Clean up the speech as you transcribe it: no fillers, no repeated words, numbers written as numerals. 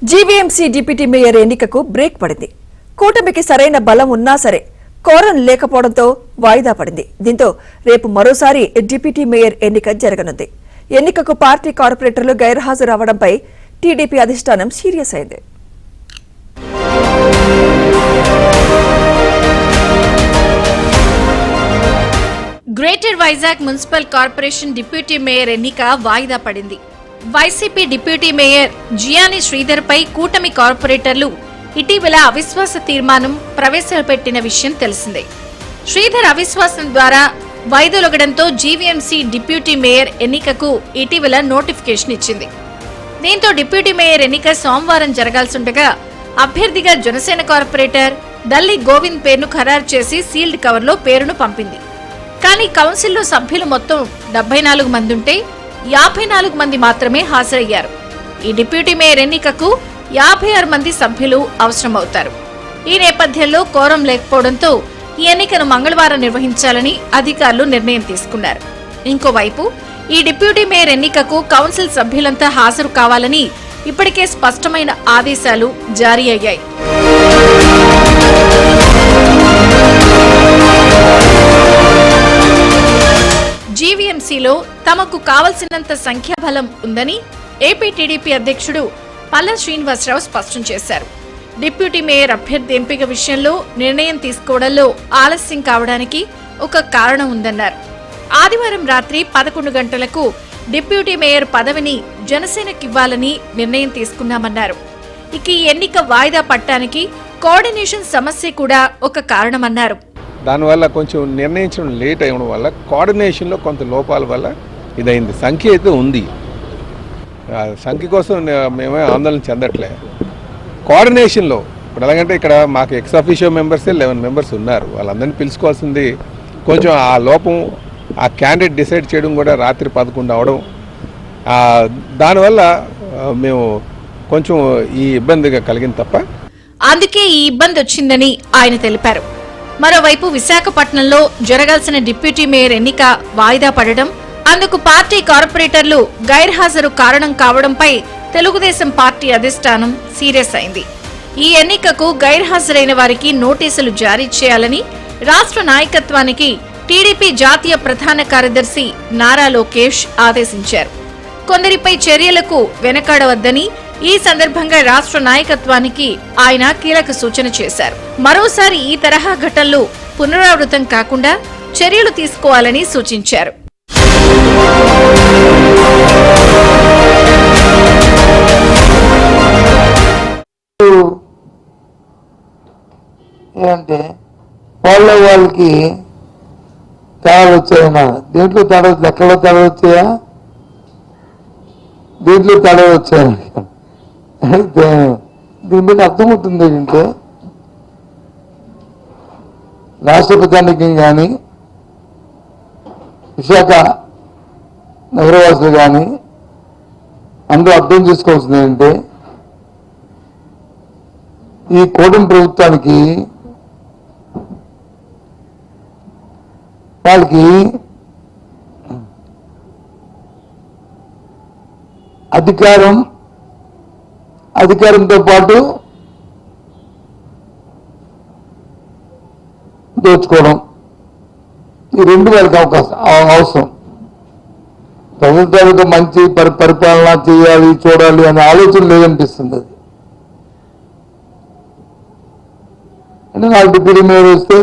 GVMC deputy mayor ఎన్నికకు break పడింది. కూటమికి సరైన బలం ఉన్నా సరే కోరం లేకపోవడంతో వాయిదా పడింది. దీంతో రేపు మరోసారి డిప్యూటీ మేయర్ ఎన్నిక జరగనుంది. ఎన్నికకు పార్టీ కార్పొరేటర్లు గైర్హాజరు అవడంపై టీడీపీ అధిష్టానం సీరియస్ అయింది. Greater Vizag municipal corporation deputy mayor ఎన్నిక వాయిదా పడింది. వైసీపీ డిప్యూటీ మేయర్ జియాని శ్రీధర్ పై కూటమి కార్పొరేటర్లు ఇటీవల అవిశ్వాస తీర్మానం ప్రవేశపెట్టిన విషయం తెలిసిందే. శ్రీధర్ అవిశ్వాసం ద్వారా వైదొలగడంతో జీవీఎంసీ డిప్యూటీ మేయర్ ఎన్నికకు ఇటీవల నోటిఫికేషన్ ఇచ్చింది. దీంతో డిప్యూటీ మేయర్ ఎన్నిక సోమవారం జరగాల్సిండగా అభ్యర్థిగా జనసేన కార్పొరేటర్ దల్లి గోవింద్ పేరును ఖరారు చేసి సీల్డ్ కవర్లో పేరును పంపింది. కానీ కౌన్సిల్లో సభ్యులు మొత్తం 74 మంది ఉంటే 54 మంది మాత్రమే హాజరయ్యారు. ఈ డిప్యూటీ మేయర్ ఎన్నికకు 56 మంది సభ్యులు అవసరమవుతారు. ఈ నేపథ్యంలో కోరం లేకపోవడంతో ఈ ఎన్నికను మంగళవారం నిర్వహించాలని అధికారులు నిర్ణయం తీసుకున్నారు. ఇంకోవైపు ఈ డిప్యూటీ మేయర్ ఎన్నికకు కౌన్సిల్ సభ్యులంతా హాజరు కావాలని ఇప్పటికే స్పష్టమైన ఆదేశాలు జారీ అయ్యాయి. జీవీఎంసీలో తమకు కావలసినంత సంఖ్యాబలం ఉందని ఏపీ టీడీపీ అధ్యక్షుడు పల్లా శ్రీనివాసరావు స్పష్టం చేశారు. డిప్యూటీ మేయర్ అభ్యర్థి ఎంపిక విషయంలో నిర్ణయం తీసుకోవడంలో ఆలస్యం కావడానికి ఒక కారణం ఉందన్నారు. ఆదివారం రాత్రి 11 గంటలకు డిప్యూటీ మేయర్ పదవిని జనసేనకివ్వాలని నిర్ణయం తీసుకున్నామన్నారు. ఇక ఈ ఎన్నిక వాయిదా పడటానికి కోఆర్డినేషన్ సమస్య కూడా ఒక కారణమన్నారు. దానివల్ల కొంచెం నిర్ణయించడం లేట్ అయ్యడం వల్ల కోఆర్డినేషన్లో కొంత లోపాల వల్ల ఇదైంది. సంఖ్య అయితే ఉంది, సంఖ్య కోసం మేమే ఆందోళన చెందట్లే. కోఆర్డినేషన్లో ఇప్పుడు ఎలాగంటే ఇక్కడ మాకు ఎక్స్ అఫీషియో మెంబర్సే 11 మెంబర్స్ ఉన్నారు. వాళ్ళందరినీ పిలుచుకోవాల్సింది కొంచెం ఆ లోపం, ఆ క్యాండిడేట్ డిసైడ్ చేయడం కూడా రాత్రి 11 అవడం, దానివల్ల మేము కొంచెం ఈ ఇబ్బందిగా కలిగింది తప్ప అందుకే ఈ ఇబ్బంది వచ్చిందని ఆయన తెలిపారు. మరోవైపు విశాఖపట్నంలో జరగాల్సిన డిప్యూటీ మేయర్ ఎన్నిక వాయిదా పడడం, అందుకు పార్టీ కార్పొరేటర్లు గైర్హాజరు కారణం కావడంపై తెలుగుదేశం పార్టీ అధిష్టానం సీరియస్ అయింది. ఈ ఎన్నికకు గైర్హాజరైన వారికి నోటీసులు జారీ చేయాలని రాష్ట్ర నాయకత్వానికి టీడీపీ జాతీయ ప్రధాన కార్యదర్శి నారా లోకేష్ ఆదేశించారు. కొందరిపై చర్యలకు వెనకాడవద్దని ఈ సందర్భంగా రాష్ట్ర నాయకత్వానికి ఆయన కీలక సూచన చేశారు. మరోసారి ఈ తరహా ఘటనలు పునరావృతం కాకుండా చర్యలు తీసుకోవాలని సూచించారు. ఏంటంటే వాళ్ళకి తేడాలు వచ్చాయన్నా, దేంట్లో తేడా, లెక్కలో తేడా వచ్చాయా, దీంట్లో తేడా వచ్చాయా? అయితే దీని మీద అర్థమవుతుంది ఏంటంటే రాష్ట్ర ప్రధానికం కానీ విశాఖ నగరవాసులు కానీ అందరూ అర్థం చేసుకోవాల్సింది ఏంటంటే ఈ కూటమి ప్రభుత్వానికి వాళ్ళకి అధికారంతో పాటు దోచుకోవడం, ఈ రెండు వాళ్ళకి అవసరం. ప్రజల తాలూకా మంచి పరిపాలన చేయాలి, చూడాలి అనే ఆలోచన లేదనిపిస్తుంది. అది అంటే నాకు డిప్యూటీ మేయర్ వస్తే